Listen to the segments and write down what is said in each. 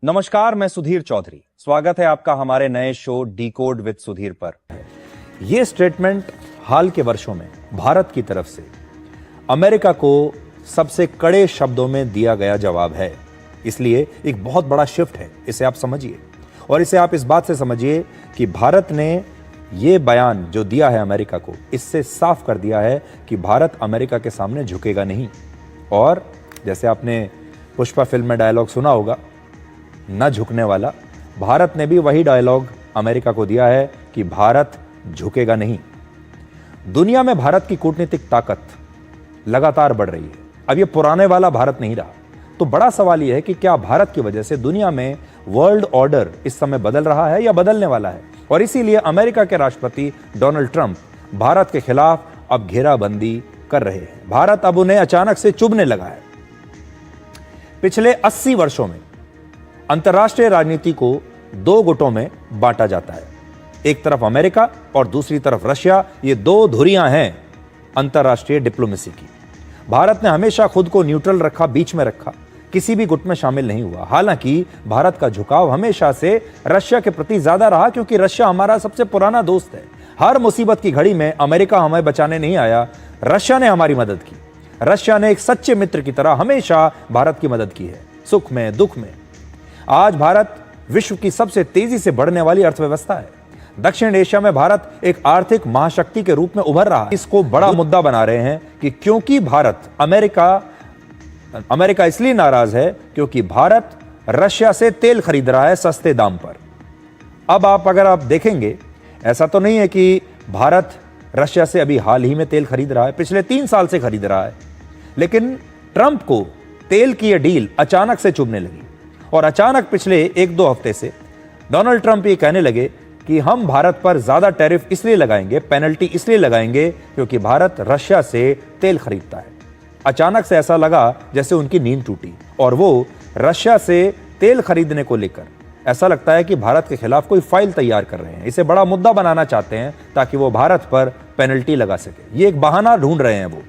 नमस्कार, मैं सुधीर चौधरी। स्वागत है आपका हमारे नए शो डिकोड विद सुधीर पर। यह स्टेटमेंट हाल के वर्षों में भारत की तरफ से अमेरिका को सबसे कड़े शब्दों में दिया गया जवाब है। इसलिए एक बहुत बड़ा शिफ्ट है, इसे आप समझिए। और इसे आप इस बात से समझिए कि भारत ने यह बयान जो दिया है अमेरिका को, इससे साफ कर दिया है कि भारत अमेरिका के सामने झुकेगा नहीं। और जैसे आपने पुष्पा फिल्म में डायलॉग सुना होगा, न झुकने वाला, भारत ने भी वही डायलॉग अमेरिका को दिया है कि भारत झुकेगा नहीं। दुनिया में भारत की कूटनीतिक ताकत लगातार बढ़ रही है। अब ये पुराने वाला भारत नहीं रहा। तो बड़ा सवाल यह है कि क्या भारत की वजह से दुनिया में वर्ल्ड ऑर्डर इस समय बदल रहा है या बदलने वाला है। और इसीलिए अमेरिका के राष्ट्रपति डोनाल्ड ट्रंप भारत के खिलाफ अब घेराबंदी कर रहे हैं। भारत अब उन्हें अचानक से चुभने लगा है। पिछले 80 वर्षों में अंतर्राष्ट्रीय राजनीति को दो गुटों में बांटा जाता है। एक तरफ अमेरिका और दूसरी तरफ रशिया। ये दो धुरियां हैं अंतर्राष्ट्रीय डिप्लोमेसी की। भारत ने हमेशा खुद को न्यूट्रल रखा, बीच में रखा, किसी भी गुट में शामिल नहीं हुआ। हालांकि भारत का झुकाव हमेशा से रशिया के प्रति ज्यादा रहा, क्योंकि रशिया हमारा सबसे पुराना दोस्त है। हर मुसीबत की घड़ी में अमेरिका हमें बचाने नहीं आया, रशिया ने हमारी मदद की। रशिया ने एक सच्चे मित्र की तरह हमेशा भारत की मदद की है, सुख में दुख में। आज भारत विश्व की सबसे तेजी से बढ़ने वाली अर्थव्यवस्था है। दक्षिण एशिया में भारत एक आर्थिक महाशक्ति के रूप में उभर रहा है। इसको बड़ा मुद्दा बना रहे हैं कि क्योंकि अमेरिका इसलिए नाराज है क्योंकि भारत रशिया से तेल खरीद रहा है सस्ते दाम पर। अब अगर आप देखेंगे, ऐसा तो नहीं है कि भारत रशिया से अभी हाल ही में तेल खरीद रहा है, पिछले 3 साल से खरीद रहा है। लेकिन ट्रंप को तेल की यह डील अचानक से चुभने लगी और अचानक पिछले 1-2 हफ्ते से डोनाल्ड ट्रंप ये कहने लगे कि हम भारत पर ज्यादा टैरिफ इसलिए लगाएंगे, पेनल्टी इसलिए लगाएंगे क्योंकि भारत रशिया से तेल खरीदता है। अचानक से ऐसा लगा जैसे उनकी नींद टूटी और वो रशिया से तेल खरीदने को लेकर ऐसा लगता है कि भारत के खिलाफ कोई फाइल तैयार कर रहे हैं। इसे बड़ा मुद्दा बनाना चाहते हैं ताकि वो भारत पर पेनल्टी लगा सके। ये एक बहाना ढूंढ रहे हैं वो।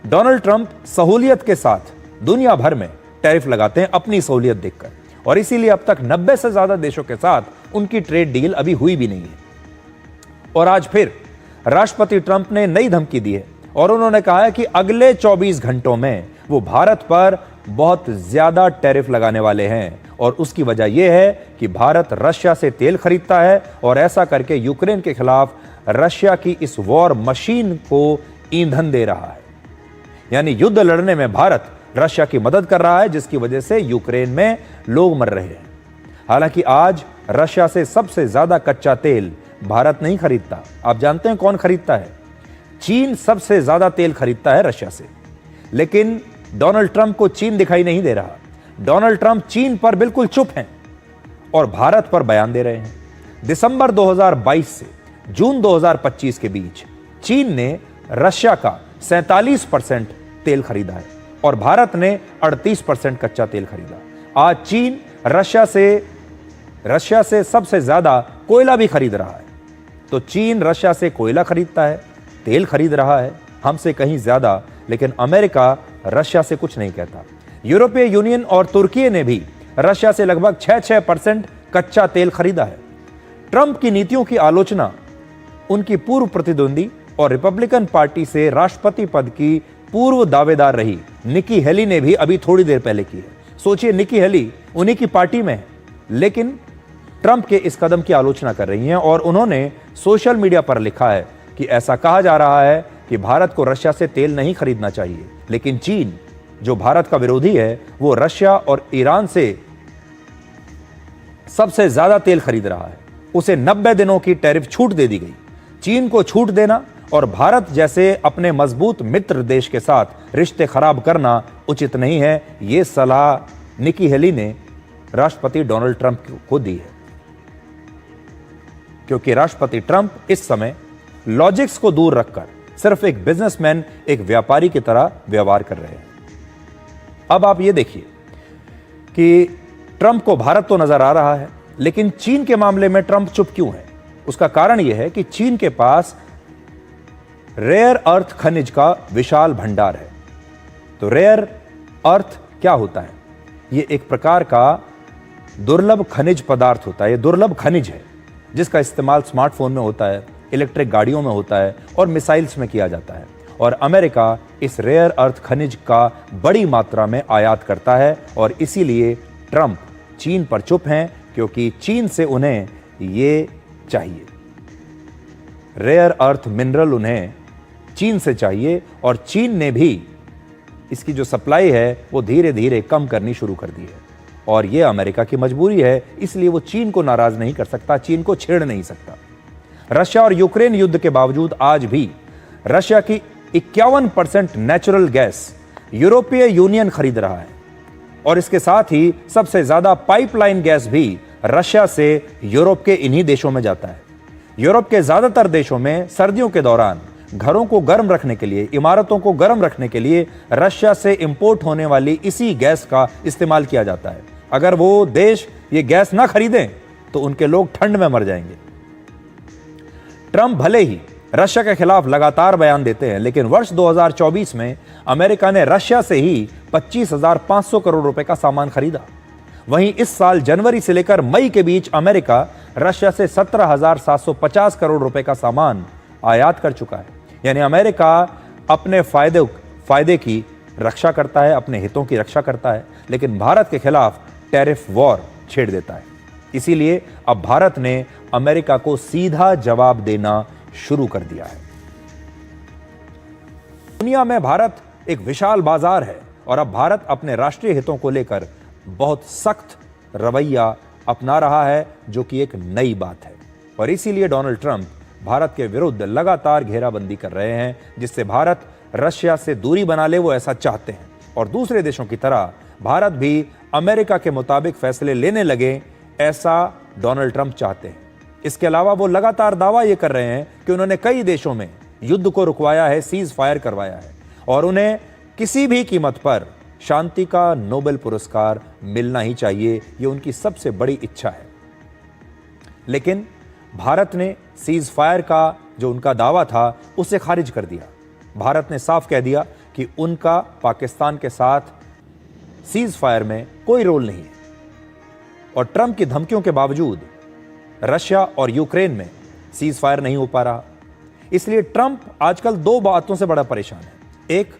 डोनाल्ड ट्रंप सहूलियत के साथ दुनिया भर में टैरिफ लगाते हैं अपनी सहूलियत देखकर, और इसीलिए अब तक 90 से ज्यादा देशों के साथ उनकी ट्रेड डील अभी हुई भी नहीं है। और आज फिर राष्ट्रपति ट्रंप ने नई धमकी दी है और उन्होंने कहा है कि अगले 24 घंटों में वो भारत पर बहुत ज्यादा टैरिफ लगाने वाले हैं। और उसकी वजह यह है कि भारत रशिया से तेल खरीदता है और ऐसा करके यूक्रेन के खिलाफ रशिया की इस वॉर मशीन को ईंधन दे रहा है। यानी युद्ध लड़ने में भारत रशिया की मदद कर रहा है, जिसकी वजह से यूक्रेन में लोग मर रहे हैं। हालांकि आज रशिया से सबसे ज्यादा कच्चा तेल भारत नहीं खरीदता। आप जानते हैं कौन खरीदता है? चीन सबसे ज्यादा तेल खरीदता है रशिया से। लेकिन डोनाल्ड ट्रंप को चीन दिखाई नहीं दे रहा। डोनाल्ड ट्रंप चीन पर बिल्कुल चुप हैं और भारत पर बयान दे रहे हैं। दिसंबर 2022 से जून 2025 के बीच चीन ने रशिया का 47% तेल खरीदा है और भारत ने 38% कच्चा तेल खरीदा। आज चीन रशिया से सबसे ज्यादा कोयला भी खरीद रहा है। तो चीन रशिया से कोयला खरीदता है, तेल खरीद रहा है हमसे कहीं ज्यादा, लेकिन अमेरिका रशिया से कुछ नहीं कहता। यूरोपीय यूनियन और तुर्की ने भी रशिया से लगभग 6% कच्चा तेल खरीदा है। ट्रंप की नीतियों की आलोचना उनकी पूर्व प्रतिद्वंदी और रिपब्लिकन पार्टी से राष्ट्रपति पद की पूर्व दावेदार रही निकी हेली ने भी अभी थोड़ी देर पहले की है। सोचिए, निकी हेली उन्हीं की पार्टी में है, लेकिन ट्रंप के इस कदम की आलोचना कर रही हैं और उन्होंने सोशल मीडिया पर लिखा है कि ऐसा कहा जा रहा है कि भारत को रशिया से तेल नहीं खरीदना चाहिए, लेकिन चीन जो भारत का विरोधी है वो रशिया और ईरान से सबसे ज्यादा तेल खरीद रहा है। उसे 90 दिनों की टैरिफ छूट दे दी गई। चीन को छूट देना और भारत जैसे अपने मजबूत मित्र देश के साथ रिश्ते खराब करना उचित नहीं है। यह सलाह निकी हेली ने राष्ट्रपति डोनाल्ड ट्रंप को दी है, क्योंकि राष्ट्रपति ट्रंप इस समय लॉजिक्स को दूर रखकर सिर्फ एक बिजनेसमैन, एक व्यापारी की तरह व्यवहार कर रहे हैं। अब आप ये देखिए कि ट्रंप को भारत तो नजर आ रहा है, लेकिन चीन के मामले में ट्रंप चुप क्यों है? उसका कारण यह है कि चीन के पास रेयर अर्थ खनिज का विशाल भंडार है। तो रेयर अर्थ क्या होता है? यह एक प्रकार का दुर्लभ खनिज पदार्थ होता है, ये दुर्लभ खनिज है जिसका इस्तेमाल स्मार्टफोन में होता है, इलेक्ट्रिक गाड़ियों में होता है और मिसाइल्स में किया जाता है। और अमेरिका इस रेयर अर्थ खनिज का बड़ी मात्रा में आयात करता है और इसीलिए ट्रंप चीन पर चुप हैं, क्योंकि चीन से उन्हें ये चाहिए। रेयर अर्थ मिनरल उन्हें चीन से चाहिए और चीन ने भी इसकी जो सप्लाई है वो धीरे धीरे कम करनी शुरू कर दी है और ये अमेरिका की मजबूरी है, इसलिए वो चीन को नाराज नहीं कर सकता, चीन को छेड़ नहीं सकता। रशिया और यूक्रेन युद्ध के बावजूद आज भी रशिया की 51% नेचुरल गैस यूरोपीय यूनियन खरीद रहा है और इसके साथ ही सबसे ज्यादा पाइपलाइन गैस भी रशिया से यूरोप के इन्हीं देशों में जाता है। यूरोप के ज्यादातर देशों में सर्दियों के दौरान घरों को गर्म रखने के लिए, इमारतों को गर्म रखने के लिए रशिया से इंपोर्ट होने वाली इसी गैस का इस्तेमाल किया जाता है। अगर वो देश ये गैस ना खरीदें तो उनके लोग ठंड में मर जाएंगे। ट्रंप भले ही रशिया के खिलाफ लगातार बयान देते हैं, लेकिन वर्ष 2024 में अमेरिका ने रशिया से ही 25,500 करोड़ रुपए का सामान खरीदा। वहीं इस साल जनवरी से लेकर मई के बीच अमेरिका रशिया से 17,750 करोड़ रुपए का सामान आयात कर चुका है। यानी अमेरिका अपने फायदे की रक्षा करता है, अपने हितों की रक्षा करता है, लेकिन भारत के खिलाफ टैरिफ वॉर छेड़ देता है। इसीलिए अब भारत ने अमेरिका को सीधा जवाब देना शुरू कर दिया है। दुनिया में भारत एक विशाल बाजार है और अब भारत अपने राष्ट्रीय हितों को लेकर बहुत सख्त रवैया अपना रहा है, जो कि एक नई बात है। और इसीलिए डोनाल्ड ट्रंप भारत के विरुद्ध लगातार घेराबंदी कर रहे हैं, जिससे भारत रशिया से दूरी बना ले, वो ऐसा चाहते हैं। और दूसरे देशों की तरह भारत भी अमेरिका के मुताबिक फैसले लेने लगे, ऐसा डोनाल्ड ट्रंप चाहते हैं। इसके अलावा वो लगातार दावा ये कर रहे हैं कि उन्होंने कई देशों में युद्ध को रुकवाया है, सीज फायर करवाया है और उन्हें किसी भी कीमत पर शांति का नोबेल पुरस्कार मिलना ही चाहिए, ये उनकी सबसे बड़ी इच्छा है। लेकिन भारत ने सीज फायर का जो उनका दावा था उसे खारिज कर दिया। भारत ने साफ कह दिया कि उनका पाकिस्तान के साथ सीज फायर में कोई रोल नहीं है। और ट्रंप की धमकियों के बावजूद रशिया और यूक्रेन में सीज फायर नहीं हो पा रहा। इसलिए ट्रंप आजकल दो बातों से बड़ा परेशान है। एक,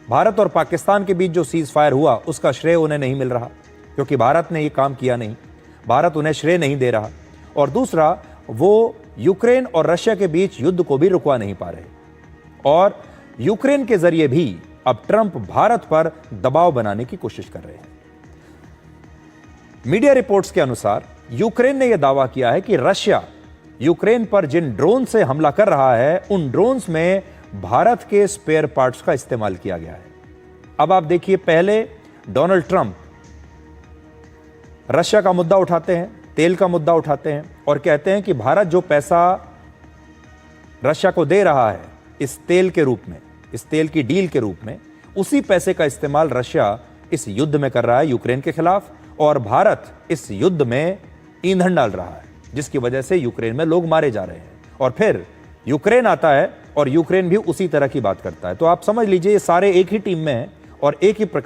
भारत और पाकिस्तान के बीच जो सीज फायर हुआ उसका श्रेय उन्हें नहीं मिल रहा, क्योंकि भारत ने ये काम किया नहीं, भारत उन्हें श्रेय नहीं दे रहा। और दूसरा, वो यूक्रेन और रशिया के बीच युद्ध को भी रुकवा नहीं पा रहे और यूक्रेन के जरिए भी अब ट्रंप भारत पर दबाव बनाने की कोशिश कर रहे हैं। मीडिया रिपोर्ट्स के अनुसार यूक्रेन ने यह दावा किया है कि रशिया यूक्रेन पर जिन ड्रोन से हमला कर रहा है उन ड्रोन्स में भारत के स्पेयर पार्ट्स का इस्तेमाल किया गया है। अब आप देखिए, पहले डोनाल्ड ट्रंप रशिया का मुद्दा उठाते हैं, तेल का मुद्दा उठाते हैं और कहते हैं कि भारत जो पैसा रशिया को दे रहा है इस तेल के रूप में, इस तेल की डील के रूप में, उसी पैसे का इस्तेमाल रशिया इस युद्ध में कर रहा है यूक्रेन के खिलाफ और भारत इस युद्ध में ईंधन डाल रहा है, जिसकी वजह से यूक्रेन में लोग मारे जा रहे हैं। और फिर यूक्रेन आता है और यूक्रेन भी उसी तरह की बात करता है। तो आप समझ लीजिए ये सारे एक ही टीम में हैं और एक ही प्रकार